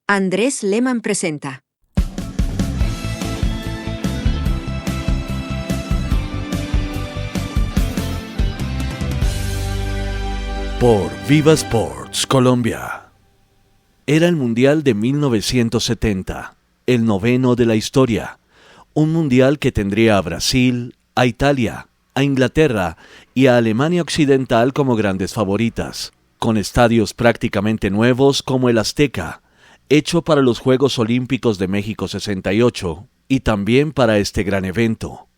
Andrés Lehmann presenta. Por Viva Sports Colombia. Era el Mundial de 1970, el noveno de la historia. Un mundial que tendría a Brasil, a Italia, a Inglaterra y a Alemania Occidental como grandes favoritas, con estadios prácticamente nuevos como el Azteca, hecho para los Juegos Olímpicos de México 68 y también para este gran evento.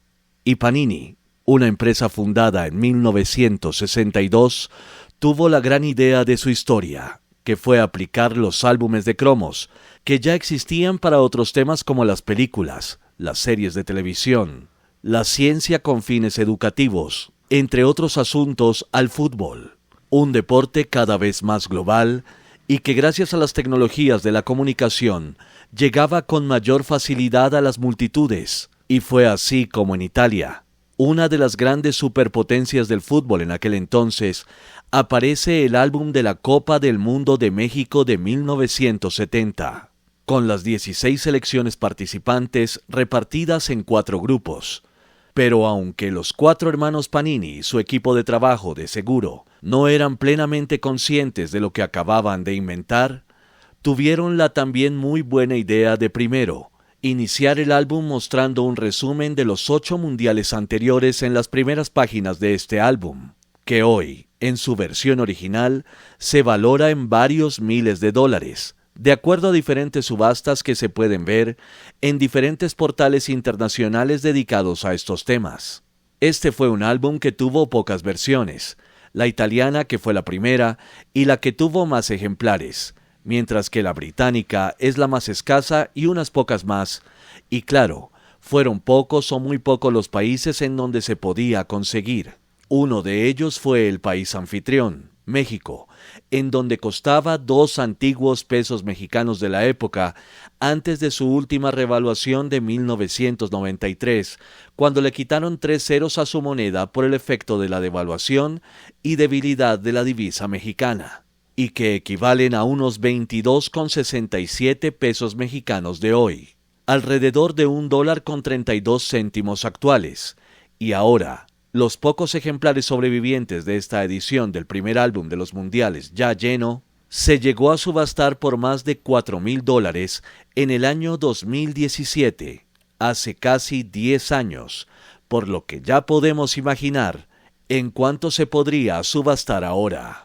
Y Panini, una empresa fundada en 1962, tuvo la gran idea de su historia, que fue aplicar los álbumes de cromos, que ya existían para otros temas como las películas, las series de televisión, la ciencia con fines educativos, entre otros asuntos al fútbol, un deporte cada vez más global y que gracias a las tecnologías de la comunicación llegaba con mayor facilidad a las multitudes, y fue así como en Italia, una de las grandes superpotencias del fútbol en aquel entonces, aparece el álbum de la Copa del Mundo de México de 1970, con las 16 selecciones participantes repartidas en 4 grupos. Pero aunque los 4 hermanos Panini y su equipo de trabajo de seguro no eran plenamente conscientes de lo que acababan de inventar, tuvieron la también muy buena idea de primero iniciar el álbum mostrando un resumen de los 8 mundiales anteriores en las primeras páginas de este álbum, que hoy, en su versión original, se valora en varios miles de dólares, de acuerdo a diferentes subastas que se pueden ver en diferentes portales internacionales dedicados a estos temas. Este fue un álbum que tuvo pocas versiones, la italiana que fue la primera y la que tuvo más ejemplares, mientras que la británica es la más escasa y unas pocas más, y claro, fueron pocos o muy pocos los países en donde se podía conseguir. Uno de ellos fue el país anfitrión, México, en donde costaba 2 antiguos pesos mexicanos de la época, antes de su última revaluación de 1993, cuando le quitaron 3 ceros a su moneda por el efecto de la devaluación y debilidad de la divisa mexicana, y que equivalen a unos 22,67 pesos mexicanos de hoy, alrededor de $1.32 actuales, y ahora, los pocos ejemplares sobrevivientes de esta edición del primer álbum de los mundiales ya lleno, se llegó a subastar por más de $4,000 en el año 2017, hace casi 10 años, por lo que ya podemos imaginar en cuánto se podría subastar ahora.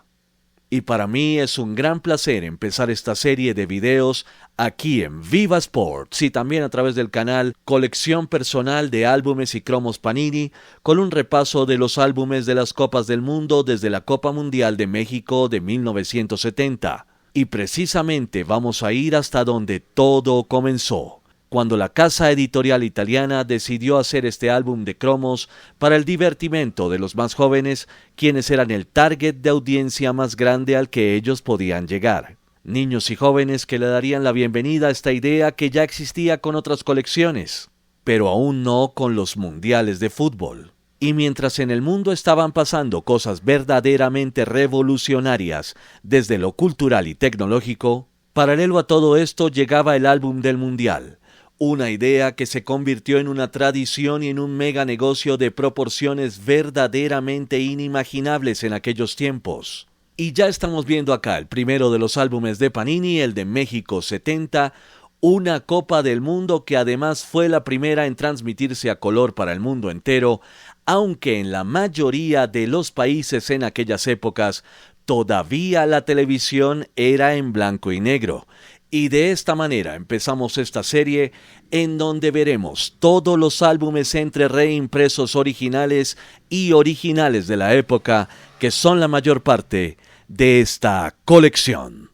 Y para mí es un gran placer empezar esta serie de videos aquí en Viva Sports y también a través del canal Colección Personal de Álbumes y Cromos Panini, con un repaso de los álbumes de las Copas del Mundo desde la Copa Mundial de México de 1970. Y precisamente vamos a ir hasta donde todo comenzó, cuando la casa editorial italiana decidió hacer este álbum de cromos para el divertimento de los más jóvenes, quienes eran el target de audiencia más grande al que ellos podían llegar. Niños y jóvenes que le darían la bienvenida a esta idea que ya existía con otras colecciones, pero aún no con los mundiales de fútbol. Y mientras en el mundo estaban pasando cosas verdaderamente revolucionarias desde lo cultural y tecnológico, paralelo a todo esto llegaba el álbum del mundial, una idea que se convirtió en una tradición y en un mega negocio de proporciones verdaderamente inimaginables en aquellos tiempos. Y ya estamos viendo acá el primero de los álbumes de Panini, el de México 70, una Copa del Mundo que además fue la primera en transmitirse a color para el mundo entero, aunque en la mayoría de los países en aquellas épocas todavía la televisión era en blanco y negro. Y de esta manera empezamos esta serie en donde veremos todos los álbumes entre reimpresos originales y originales de la época, que son la mayor parte de esta colección.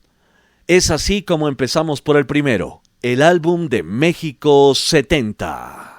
Es así como empezamos por el primero, el álbum de México 70.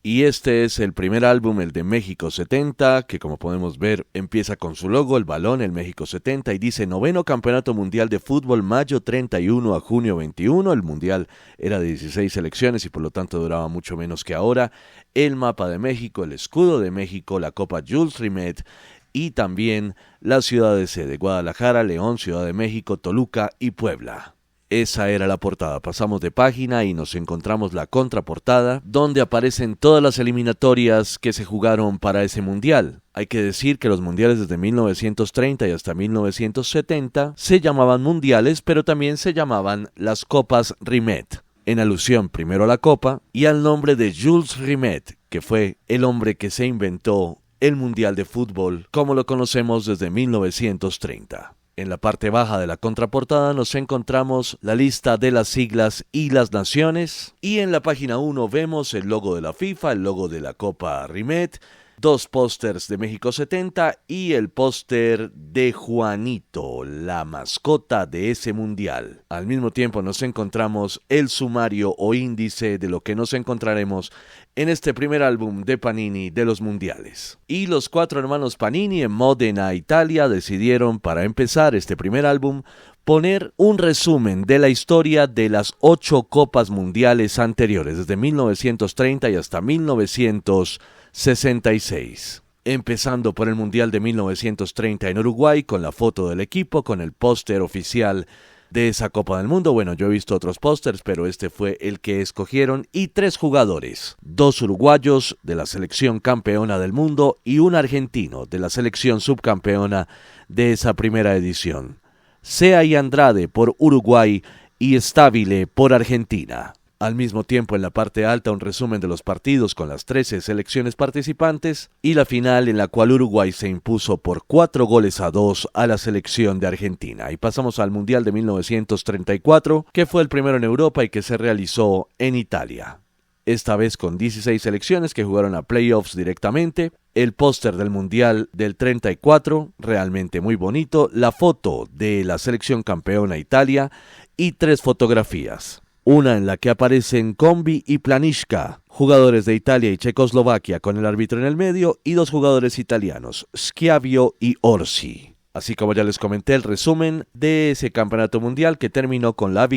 Y este es el primer álbum, el de México 70, que como podemos ver empieza con su logo, el balón, el México 70, y dice 9º Campeonato Mundial de Fútbol, mayo 31 a junio 21. El mundial era de 16 selecciones y por lo tanto duraba mucho menos que ahora. El mapa de México, el escudo de México, la Copa Jules Rimet y también las ciudades de Guadalajara, León, Ciudad de México, Toluca y Puebla. Esa era la portada. Pasamos de página y nos encontramos la contraportada, donde aparecen todas las eliminatorias que se jugaron para ese mundial. Hay que decir que los mundiales desde 1930 y hasta 1970 se llamaban mundiales, pero también se llamaban las Copas Rimet, en alusión primero a la copa y al nombre de Jules Rimet, que fue el hombre que se inventó el mundial de fútbol como lo conocemos desde 1930. En la parte baja de la contraportada nos encontramos la lista de las siglas y las naciones, y en la página 1 vemos el logo de la FIFA, el logo de la Copa Rimet, 2 pósters de México 70 y el póster de Juanito, la mascota de ese mundial. Al mismo tiempo nos encontramos el sumario o índice de lo que nos encontraremos en este primer álbum de Panini de los mundiales. Y los 4 hermanos Panini en Módena, Italia, decidieron para empezar este primer álbum poner un resumen de la historia de las 8 copas mundiales anteriores, desde 1930 y hasta 1966. Empezando por el Mundial de 1930 en Uruguay, con la foto del equipo, con el póster oficial de esa Copa del Mundo. Bueno, yo he visto otros pósters, pero este fue el que escogieron, y 3 jugadores, 2 uruguayos de la selección campeona del mundo y un argentino de la selección subcampeona de esa primera edición. Sea y Andrade por Uruguay y Stabile por Argentina. Al mismo tiempo, en la parte alta, un resumen de los partidos con las 13 selecciones participantes y la final en la cual Uruguay se impuso por 4-2 a la selección de Argentina. Y pasamos al Mundial de 1934, que fue el primero en Europa y que se realizó en Italia. Esta vez con 16 selecciones que jugaron a playoffs directamente. El póster del Mundial del 34, realmente muy bonito. La foto de la selección campeona Italia y 3 fotografías. Una en la que aparecen Combi y Planishka, jugadores de Italia y Checoslovaquia con el árbitro en el medio, y 2 jugadores italianos, Schiavio y Orsi. Así como ya les comenté, el resumen de ese campeonato mundial que terminó con la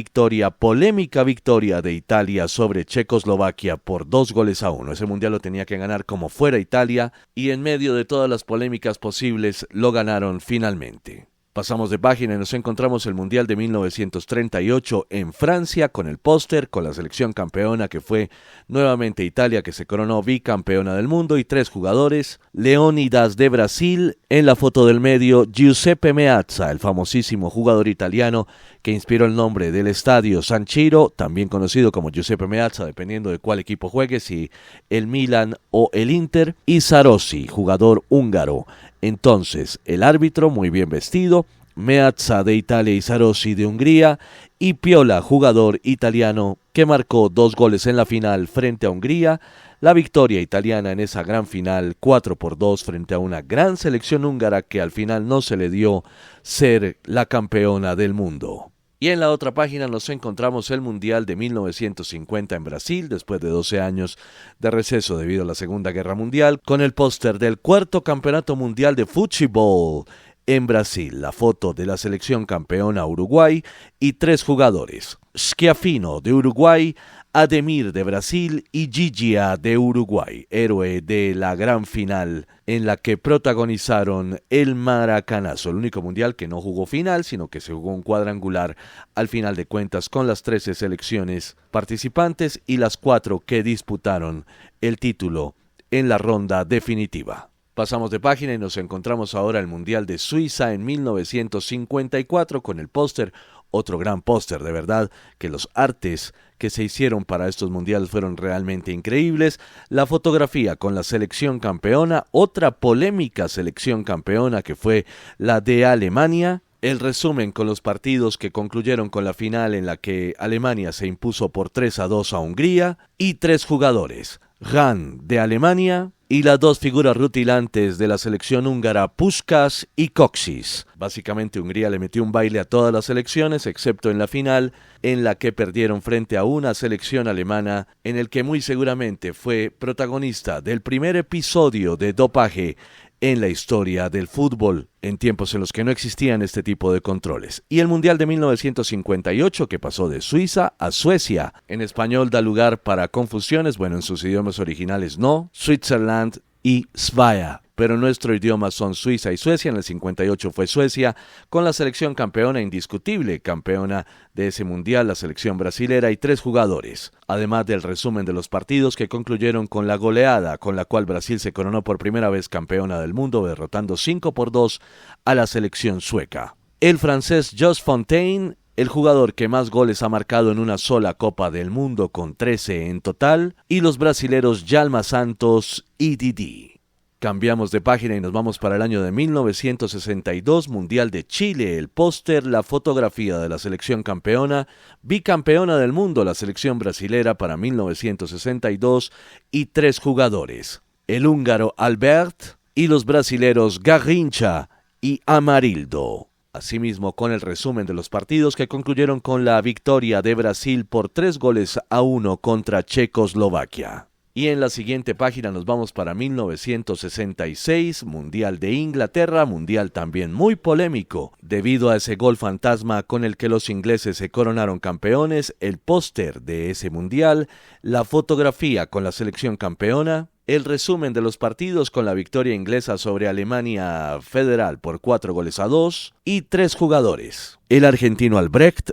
polémica victoria de Italia sobre Checoslovaquia por 2-1. Ese mundial lo tenía que ganar como fuera Italia, y en medio de todas las polémicas posibles lo ganaron finalmente. Pasamos de página y nos encontramos el Mundial de 1938 en Francia con el póster, con la selección campeona que fue nuevamente Italia, que se coronó bicampeona del mundo, y 3 jugadores. Leónidas de Brasil, en la foto del medio Giuseppe Meazza, el famosísimo jugador italiano que inspiró el nombre del estadio San Siro, también conocido como Giuseppe Meazza, dependiendo de cuál equipo juegue, si el Milan o el Inter, y Sarossi, jugador húngaro. Entonces, el árbitro muy bien vestido, Meazza de Italia y Sarossi de Hungría, y Piola, jugador italiano que marcó 2 goles en la final frente a Hungría. La victoria italiana en esa gran final 4-2 frente a una gran selección húngara que al final no se le dio ser la campeona del mundo. Y en la otra página nos encontramos el Mundial de 1950 en Brasil, después de 12 años de receso debido a la Segunda Guerra Mundial, con el póster del 4º Campeonato Mundial de Fútbol en Brasil, la foto de la selección campeona Uruguay y 3 jugadores, Schiaffino de Uruguay, Ademir de Brasil y Gigia de Uruguay, héroe de la gran final en la que protagonizaron el Maracanazo, el único mundial que no jugó final, sino que se jugó un cuadrangular al final de cuentas con las 13 selecciones participantes y las 4 que disputaron el título en la ronda definitiva. Pasamos de página y nos encontramos ahora el Mundial de Suiza en 1954 con el póster, otro gran póster de verdad, que los artes que se hicieron para estos mundiales fueron realmente increíbles. La fotografía con la selección campeona, otra polémica selección campeona que fue la de Alemania. El resumen con los partidos que concluyeron con la final en la que Alemania se impuso por 3-2 a Hungría, y 3 jugadores, Rahn de Alemania y las 2 figuras rutilantes de la selección húngara, Puskás y Kocsis. Básicamente Hungría le metió un baile a todas las selecciones, excepto en la final, en la que perdieron frente a una selección alemana, en el que muy seguramente fue protagonista del primer episodio de dopaje en la historia del fútbol, en tiempos en los que no existían este tipo de controles. Y el Mundial de 1958, que pasó de Suiza a Suecia. En español da lugar para confusiones, bueno, en sus idiomas originales no. Switzerland y Sverige. Pero en nuestro idioma son Suiza y Suecia. En el 58 fue Suecia, con la selección campeona indiscutible, campeona de ese mundial, la selección brasilera y 3 jugadores. Además del resumen de los partidos que concluyeron con la goleada, con la cual Brasil se coronó por primera vez campeona del mundo, derrotando 5-2 a la selección sueca. El francés Just Fontaine, el jugador que más goles ha marcado en una sola Copa del Mundo, con 13 en total, y los brasileros Djalma Santos y Didi. Cambiamos de página y nos vamos para el año de 1962, Mundial de Chile, el póster, la fotografía de la selección campeona, bicampeona del mundo, la selección brasilera para 1962 y 3 jugadores, el húngaro Albert y los brasileros Garrincha y Amarildo. Asimismo, con el resumen de los partidos que concluyeron con la victoria de Brasil por 3-1 contra Checoslovaquia. Y en la siguiente página nos vamos para 1966, Mundial de Inglaterra, mundial también muy polémico, debido a ese gol fantasma con el que los ingleses se coronaron campeones, el póster de ese mundial, la fotografía con la selección campeona, el resumen de los partidos con la victoria inglesa sobre Alemania Federal por 4-2 y 3 jugadores, el argentino Albrecht,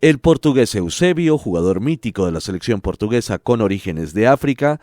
el portugués Eusebio, jugador mítico de la selección portuguesa con orígenes de África,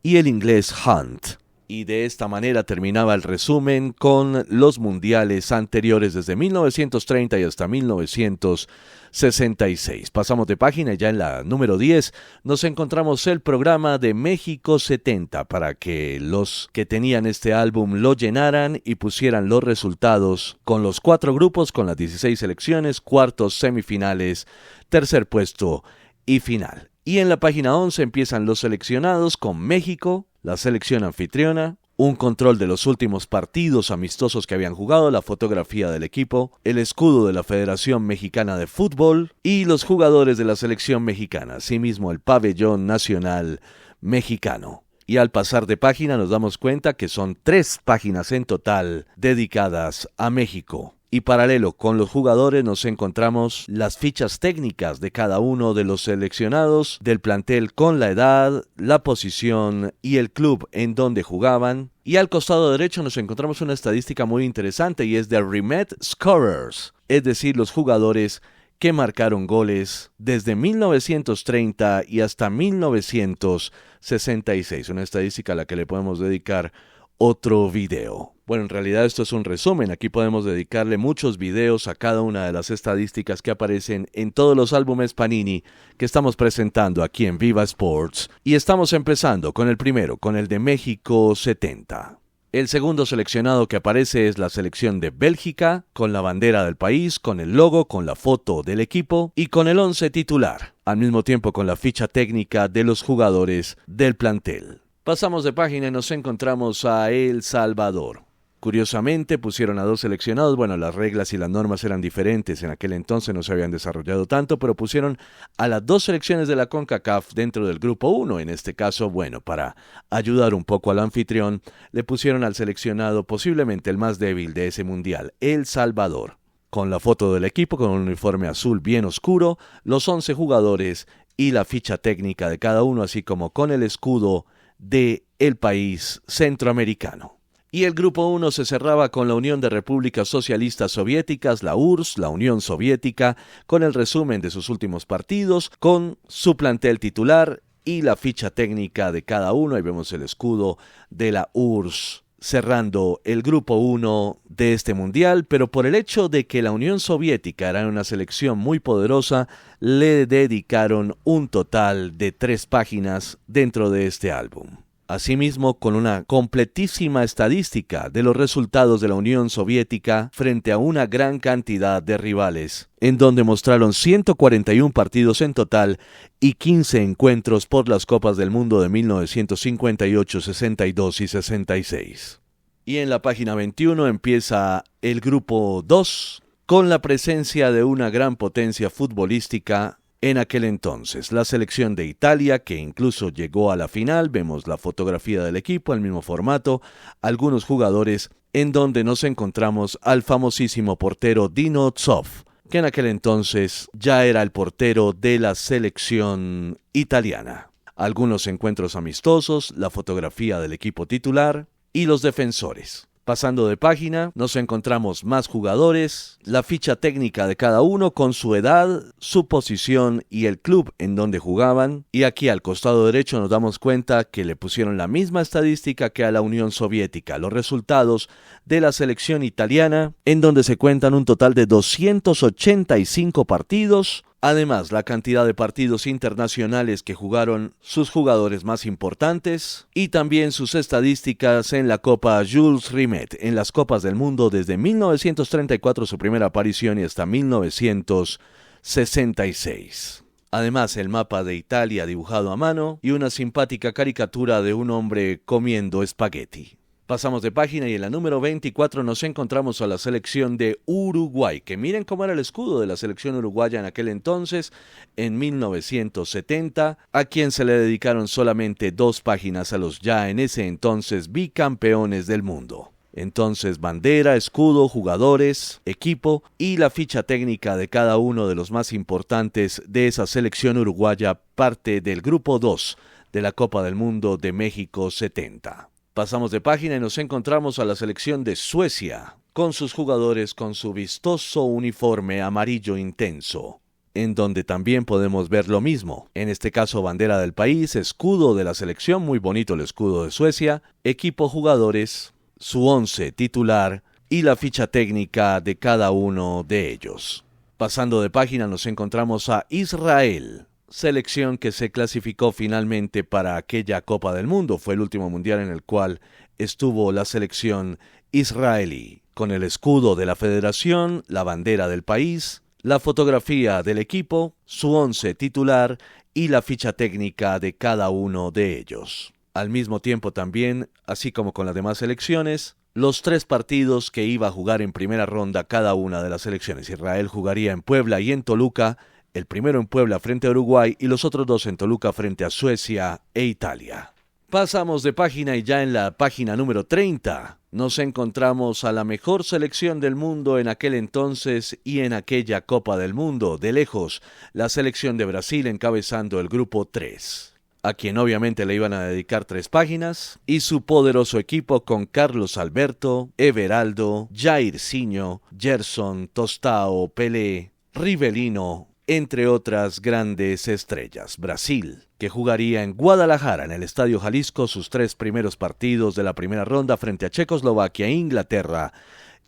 y el inglés Hunt. Y de esta manera terminaba el resumen con los mundiales anteriores desde 1930 y hasta 1966. Pasamos de página y ya en la número 10 nos encontramos el programa de México 70 para que los que tenían este álbum lo llenaran y pusieran los resultados con los 4 grupos, con las 16 selecciones, cuartos, semifinales, tercer puesto y final. Y en la página 11 empiezan los seleccionados con México, la selección anfitriona, un control de los últimos partidos amistosos que habían jugado, la fotografía del equipo, el escudo de la Federación Mexicana de Fútbol y los jugadores de la selección mexicana, asimismo el pabellón nacional mexicano. Y al pasar de página nos damos cuenta que son 3 páginas en total dedicadas a México. Y paralelo con los jugadores nos encontramos las fichas técnicas de cada uno de los seleccionados del plantel con la edad, la posición y el club en donde jugaban. Y al costado derecho nos encontramos una estadística muy interesante y es de Remet Scorers, es decir, los jugadores que marcaron goles desde 1930 y hasta 1966. Una estadística a la que le podemos dedicar otro video. Bueno, en realidad esto es un resumen. Aquí podemos dedicarle muchos videos a cada una de las estadísticas que aparecen en todos los álbumes Panini que estamos presentando aquí en Viva Sports. Y estamos empezando con el primero, con el de México 70. El segundo seleccionado que aparece es la selección de Bélgica, con la bandera del país, con el logo, con la foto del equipo y con el 11 titular, al mismo tiempo con la ficha técnica de los jugadores del plantel. Pasamos de página y nos encontramos a El Salvador. Curiosamente pusieron a 2 seleccionados, bueno, las reglas y las normas eran diferentes, en aquel entonces no se habían desarrollado tanto, pero pusieron a las 2 selecciones de la CONCACAF dentro del grupo 1, en este caso, bueno, para ayudar un poco al anfitrión, le pusieron al seleccionado posiblemente el más débil de ese mundial, El Salvador, con la foto del equipo con un uniforme azul bien oscuro, los 11 jugadores y la ficha técnica de cada uno, así como con el escudo de el país centroamericano. Y el grupo 1 se cerraba con la Unión de Repúblicas Socialistas Soviéticas, la URSS, la Unión Soviética, con el resumen de sus últimos partidos, con su plantel titular y la ficha técnica de cada uno. Ahí vemos el escudo de la URSS cerrando el grupo 1 de este mundial, pero por el hecho de que la Unión Soviética era una selección muy poderosa, le dedicaron un total de 3 páginas dentro de este álbum. Asimismo, con una completísima estadística de los resultados de la Unión Soviética frente a una gran cantidad de rivales, en donde mostraron 141 partidos en total y 15 encuentros por las Copas del Mundo de 1958, 62 y 66. Y en la página 21 empieza el grupo 2, con la presencia de una gran potencia futbolística en aquel entonces, la selección de Italia, que incluso llegó a la final. Vemos la fotografía del equipo, el mismo formato, algunos jugadores, en donde nos encontramos al famosísimo portero Dino Zoff, que en aquel entonces ya era el portero de la selección italiana. algunos encuentros amistosos, la fotografía del equipo titular y los defensores. Pasando de página, nos encontramos más jugadores, la ficha técnica de cada uno con su edad, su posición y el club en donde jugaban. Y aquí al costado derecho nos damos cuenta que le pusieron la misma estadística que a la Unión Soviética, los resultados de la selección italiana, en donde se cuentan un total de 285 partidos. Además, la cantidad de partidos internacionales que jugaron sus jugadores más importantes y también sus estadísticas en la Copa Jules Rimet, en las Copas del Mundo desde 1934 su primera aparición y hasta 1966. Además, el mapa de Italia dibujado a mano y una simpática caricatura de un hombre comiendo espagueti. Pasamos de página y en la número 24 nos encontramos a la selección de Uruguay, que miren cómo era el escudo de la selección uruguaya en aquel entonces, en 1970, a quien se le dedicaron solamente 2 páginas a los ya en ese entonces bicampeones del mundo. Entonces, bandera, escudo, jugadores, equipo y la ficha técnica de cada uno de los más importantes de esa selección uruguaya, parte del grupo 2 de la Copa del Mundo de México 70. Pasamos de página y nos encontramos a la selección de Suecia, con sus jugadores con su vistoso uniforme amarillo intenso, en donde también podemos ver lo mismo. En este caso, bandera del país, escudo de la selección, muy bonito el escudo de Suecia, equipo, jugadores, su 11 titular y la ficha técnica de cada uno de ellos. Pasando de página nos encontramos a Israel, selección que se clasificó finalmente para aquella Copa del Mundo. Fue el último mundial en el cual estuvo la selección israelí, con el escudo de la federación, la bandera del país, la fotografía del equipo, su 11 titular y la ficha técnica de cada uno de ellos. Al mismo tiempo también, así como con las demás selecciones, los 3 partidos que iba a jugar en primera ronda cada una de las selecciones. Israel jugaría en Puebla y en Toluca, el primero en Puebla frente a Uruguay y los otros 2 en Toluca frente a Suecia e Italia. Pasamos de página y ya en la página número 30 nos encontramos a la mejor selección del mundo en aquel entonces y en aquella Copa del Mundo, de lejos, la selección de Brasil encabezando el grupo 3. A quien obviamente le iban a dedicar 3 páginas, y su poderoso equipo con Carlos Alberto, Everaldo, Jairzinho, Gerson, Tostao, Pelé, Rivelino, entre otras grandes estrellas. Brasil, que jugaría en Guadalajara, en el Estadio Jalisco, sus 3 primeros partidos de la primera ronda frente a Checoslovaquia, Inglaterra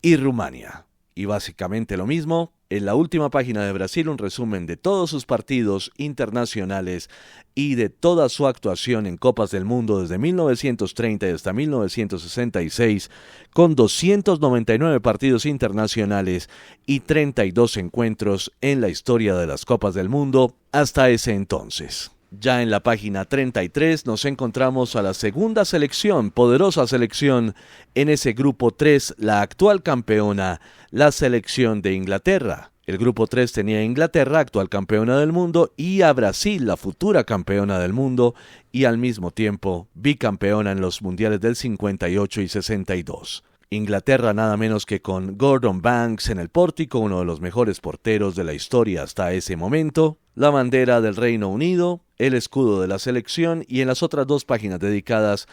y Rumania. Y básicamente lo mismo, en la última página de Brasil un resumen de todos sus partidos internacionales y de toda su actuación en Copas del Mundo desde 1930 y hasta 1966, con 299 partidos internacionales y 32 encuentros en la historia de las Copas del Mundo hasta ese entonces. Ya en la página 33 nos encontramos a la segunda selección, poderosa selección, en ese grupo 3, la actual campeona, la selección de Inglaterra. El grupo 3 tenía a Inglaterra, actual campeona del mundo, y a Brasil, la futura campeona del mundo, y al mismo tiempo bicampeona en los mundiales del 58 y 62. Inglaterra nada menos que con Gordon Banks en el pórtico, uno de los mejores porteros de la historia hasta ese momento, la bandera del Reino Unido, el escudo de la selección y en las otras 2 páginas dedicadas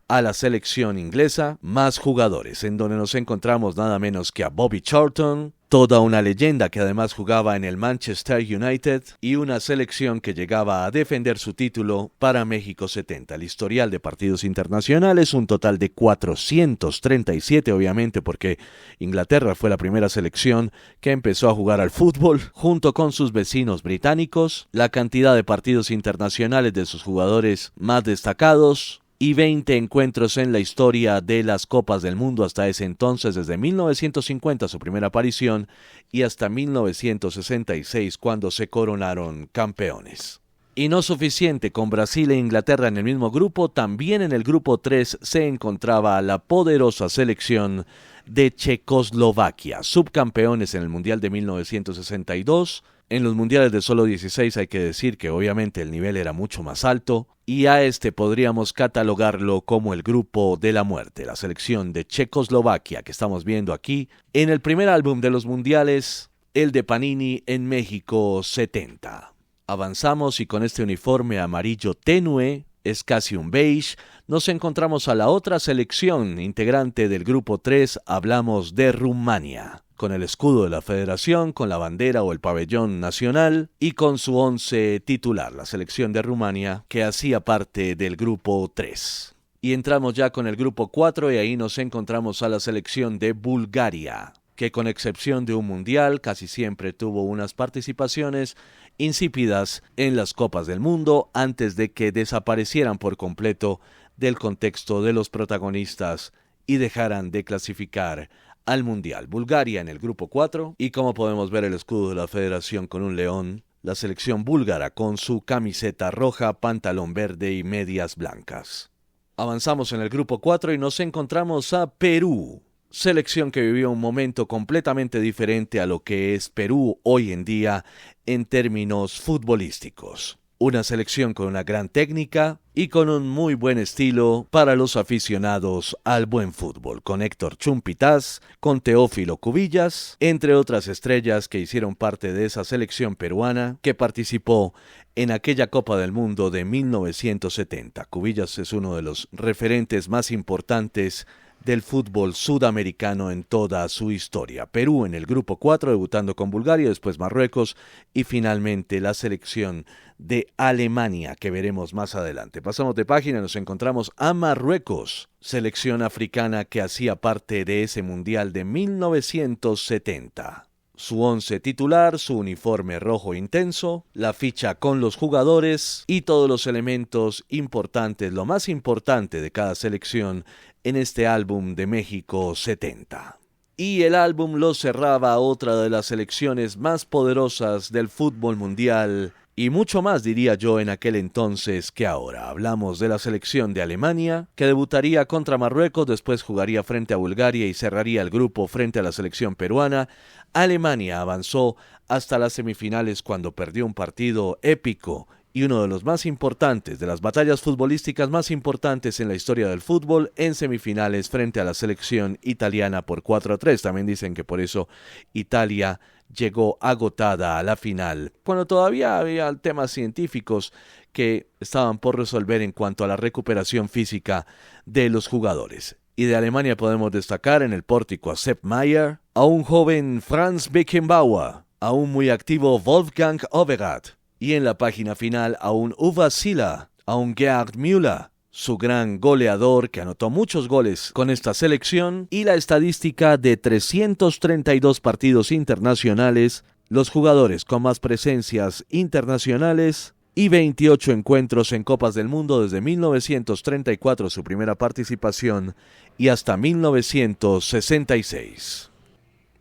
a la selección inglesa, más jugadores, en donde nos encontramos nada menos que a Bobby Charlton, toda una leyenda que además jugaba en el Manchester United y una selección que llegaba a defender su título para México 70. El historial de partidos internacionales, un total de 437 obviamente porque Inglaterra fue la primera selección que empezó a jugar al fútbol junto con sus vecinos británicos, la cantidad de partidos internacionales de sus jugadores más destacados, y 20 encuentros en la historia de las Copas del Mundo hasta ese entonces, desde 1950 su primera aparición y hasta 1966 cuando se coronaron campeones. Y no suficiente con Brasil e Inglaterra en el mismo grupo, también en el grupo 3 se encontraba la poderosa selección de Checoslovaquia, subcampeones en el Mundial de 1962. En los mundiales de solo 16 hay que decir que obviamente el nivel era mucho más alto y a este podríamos catalogarlo como el grupo de la muerte, la selección de Checoslovaquia que estamos viendo aquí en el primer álbum de los mundiales, el de Panini en México 70. Avanzamos y con este uniforme amarillo tenue, es casi un beige, nos encontramos a la otra selección integrante del grupo 3, hablamos de Rumania, con el escudo de la federación, con la bandera o el pabellón nacional y con su 11 titular, la selección de Rumania, que hacía parte del grupo 3. Y entramos ya con el grupo 4 y ahí nos encontramos a la selección de Bulgaria, que con excepción de un mundial casi siempre tuvo unas participaciones insípidas en las Copas del Mundo antes de que desaparecieran por completo del contexto de los protagonistas y dejaran de clasificar al mundial. Bulgaria en el grupo 4 y como podemos ver el escudo de la federación con un león, la selección búlgara con su camiseta roja, pantalón verde y medias blancas. Avanzamos en el grupo 4 y nos encontramos a Perú. Selección que vivió un momento completamente diferente a lo que es Perú hoy en día en términos futbolísticos. Una selección con una gran técnica y con un muy buen estilo para los aficionados al buen fútbol, con Héctor Chumpitaz, con Teófilo Cubillas, entre otras estrellas que hicieron parte de esa selección peruana que participó en aquella Copa del Mundo de 1970. Cubillas es uno de los referentes más importantes del fútbol sudamericano en toda su historia. Perú en el grupo 4, debutando con Bulgaria, después Marruecos y finalmente la selección de Alemania, que veremos más adelante. Pasamos de página y nos encontramos a Marruecos, selección africana que hacía parte de ese mundial de 1970. Su 11 titular, su uniforme rojo intenso, la ficha con los jugadores y todos los elementos importantes, lo más importante de cada selección en este álbum de México 70. Y el álbum lo cerraba otra de las selecciones más poderosas del fútbol mundial y mucho más, diría yo, en aquel entonces que ahora. Hablamos de la selección de Alemania, que debutaría contra Marruecos, después jugaría frente a Bulgaria y cerraría el grupo frente a la selección peruana. Alemania avanzó hasta las semifinales cuando perdió un partido épico y uno de los más importantes, de las batallas futbolísticas más importantes en la historia del fútbol, en semifinales frente a la selección italiana por 4-3. También dicen que por eso Italia llegó agotada a la final, cuando todavía había temas científicos que estaban por resolver en cuanto a la recuperación física de los jugadores. Y de Alemania podemos destacar en el pórtico a Sepp Maier, a un joven Franz Beckenbauer, a un muy activo Wolfgang Overath, y en la página final a un Uwe Seeler, a un Gerd Müller, su gran goleador que anotó muchos goles con esta selección, y la estadística de 332 partidos internacionales, los jugadores con más presencias internacionales y 28 encuentros en Copas del Mundo desde 1934, su primera participación, y hasta 1966.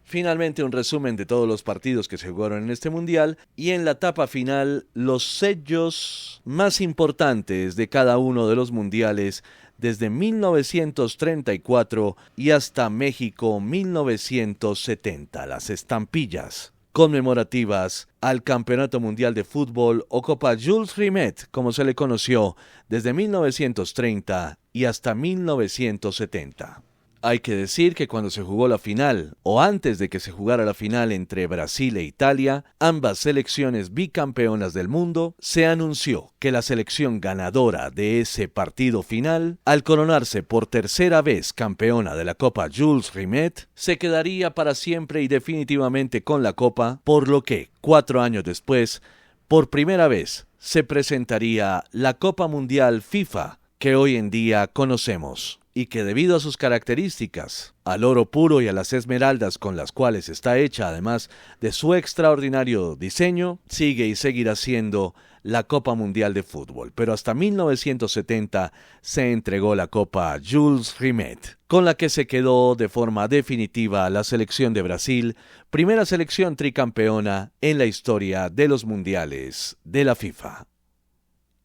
Finalmente un resumen de todos los partidos que se jugaron en este mundial y en la etapa final los sellos más importantes de cada uno de los mundiales desde 1934 y hasta México 1970, las estampillas conmemorativas al Campeonato Mundial de Fútbol o Copa Jules Rimet, como se le conoció desde 1930 y hasta 1970. Hay que decir que cuando se jugó la final, o antes de que se jugara la final entre Brasil e Italia, ambas selecciones bicampeonas del mundo, se anunció que la selección ganadora de ese partido final, al coronarse por tercera vez campeona de la Copa Jules Rimet, se quedaría para siempre y definitivamente con la Copa, por lo que, 4 años después, por primera vez, se presentaría la Copa Mundial FIFA que hoy en día conocemos, y que debido a sus características, al oro puro y a las esmeraldas con las cuales está hecha, además de su extraordinario diseño, sigue y seguirá siendo la Copa Mundial de Fútbol. Pero hasta 1970 se entregó la Copa Jules Rimet, con la que se quedó de forma definitiva la selección de Brasil, primera selección tricampeona en la historia de los mundiales de la FIFA.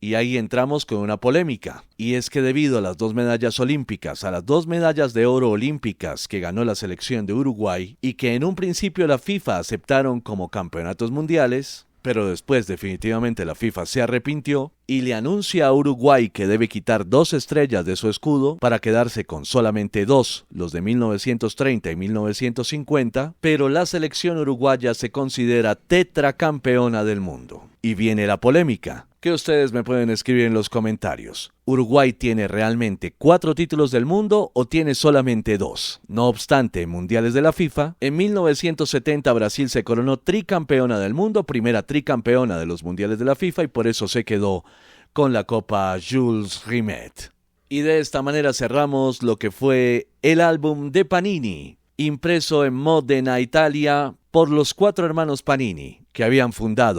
Y ahí entramos con una polémica, y es que debido a las 2 medallas olímpicas, a las 2 medallas de oro olímpicas que ganó la selección de Uruguay, y que en un principio la FIFA aceptaron como campeonatos mundiales, pero después definitivamente la FIFA se arrepintió, y le anuncia a Uruguay que debe quitar 2 estrellas de su escudo para quedarse con solamente 2, los de 1930 y 1950, pero la selección uruguaya se considera tetracampeona del mundo. Y viene la polémica, que ustedes me pueden escribir en los comentarios. ¿Uruguay tiene realmente 4 títulos del mundo o tiene solamente 2? No obstante, en mundiales de la FIFA, en 1970 Brasil se coronó tricampeona del mundo, primera tricampeona de los mundiales de la FIFA, y por eso se quedó con la Copa Jules Rimet. Y de esta manera cerramos lo que fue el álbum de Panini, impreso en Modena, Italia, por los 4 hermanos Panini, que habían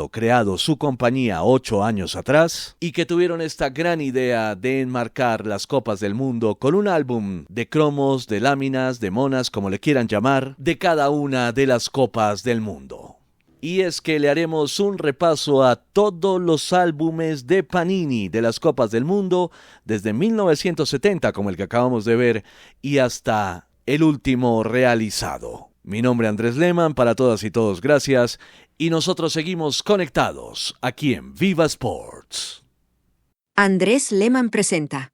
creado su compañía 8 años atrás y que tuvieron esta gran idea de enmarcar las Copas del Mundo con un álbum de cromos, de láminas, de monas, como le quieran llamar, de cada una de las Copas del Mundo. Y es que le haremos un repaso a todos los álbumes de Panini de las Copas del Mundo, desde 1970, como el que acabamos de ver, y hasta el último realizado. Mi nombre es Andrés Lehmann, para todas y todos gracias, y nosotros seguimos conectados aquí en Viva Sports. Andrés Lehmann presenta.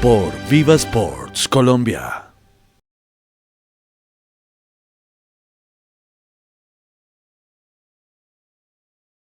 Por Viva Sports Colombia.